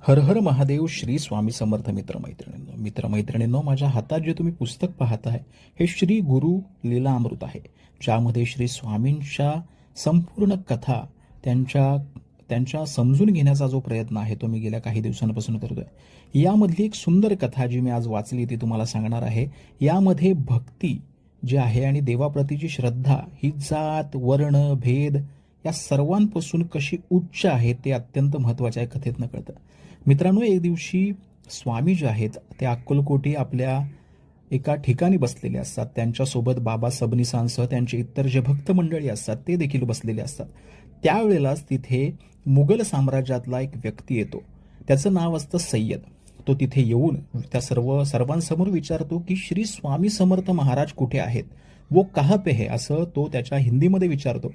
हर हर महादेव. श्री स्वामी समर्थ. मित्रमैत्रिणींनो, माझ्या हातात जे तुम्ही पुस्तक पाहताय हे श्री गुरु लीलामृत आहे, ज्यामध्ये श्री स्वामींच्या संपूर्ण कथा त्यांच्या समजून घेण्याचा जो प्रयत्न आहे तो मी गेल्या काही दिवसांपासून करतोय. यामधली एक सुंदर कथा जी मी आज वाचली ती तुम्हाला सांगणार आहे. यामध्ये भक्ती जी आहे आणि देवाप्रतीची श्रद्धा ही जात वर्ण भेद या सर्वांपासून कशी उच्च आहे ते अत्यंत महत्त्वाच्या आहे कथेतनं कळतं. मित्रांनो, एक दिवशी स्वामी जे आहेत ते अक्कलकोटी आपल्या एका ठिकाणी बसलेले असतात. त्यांच्यासोबत बाबा सबनीसांसह त्यांचे इतर जे भक्त मंडळी असतात ते देखील बसलेले असतात. त्यावेळेलाच तिथे मुघल साम्राज्यातला एक व्यक्ती येतो. त्याचं नाव असतं सय्यद. तो तिथे येऊन त्या सर्वांसमोर विचारतो की श्री स्वामी समर्थ महाराज कुठे आहेत, वो कहाँ पे है, असं तो त्याच्या हिंदीमध्ये विचारतो.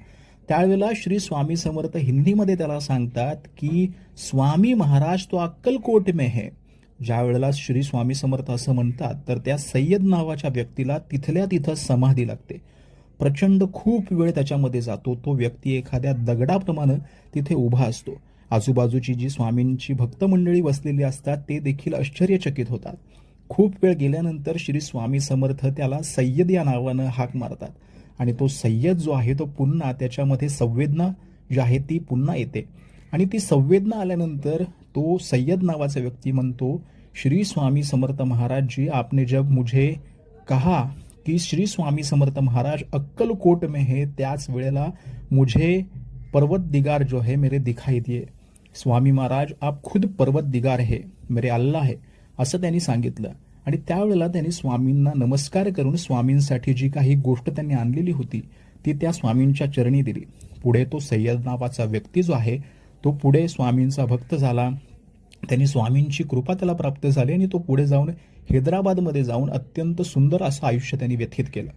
त्यावेळेला श्री स्वामी समर्थ हिंदीमध्ये त्याला सांगतात की स्वामी महाराज तो अक्कलकोट में है. ज्या वेळेला श्री स्वामी समर्थ असं म्हणतात तर त्या सय्यद नावाच्या व्यक्तीला तिथल्या तिथं समाधी लागते. प्रचंड खूप वेळ त्याच्यामध्ये जातो. तो व्यक्ती एखाद्या दगडाप्रमाणे तिथे उभा असतो. आजूबाजूची जी स्वामींची भक्त मंडळी बसलेली असतात ते देखील आश्चर्यचकित होतात. खूप वेळ गेल्यानंतर श्री स्वामी समर्थ त्याला सय्यद या नावानं हाक मारतात आणि तो सय्यद जो आहे तो पुन्हा त्याच्यामध्ये संवेदना जी आहे ती पुन्हा येते आणि ती संवेदना आल्यानंतर तो सय्यद नावाचा व्यक्ती म्हणतो, श्री स्वामी समर्थ महाराज जी, आपने जब मुझे कहा कि श्री स्वामी समर्थ महाराज अक्कलकोट में है, त्याच वेळेला मुझे पर्वत दिगार जो है मेरे दिखाई दिए. स्वामी महाराज आप खुद पर्वत दिगार है, मेरे अल्लाह है, असं त्यांनी सांगितलं. आणि त्यावेळेला त्यांनी स्वामींना नमस्कार करून स्वामींसाठी जी काही गोष्ट त्यांनी आणलेली होती ती त्या स्वामींच्या चरणी दिली. पुढे तो सय्यद नावाचा व्यक्ती जो आहे तो पुढे स्वामींचा भक्त झाला. त्यांनी स्वामींची कृपा त्याला प्राप्त झाली आणि तो पुढे जाऊन हैदराबादमध्ये जाऊन अत्यंत सुंदर असं आयुष्य त्यांनी व्यतीत केलं.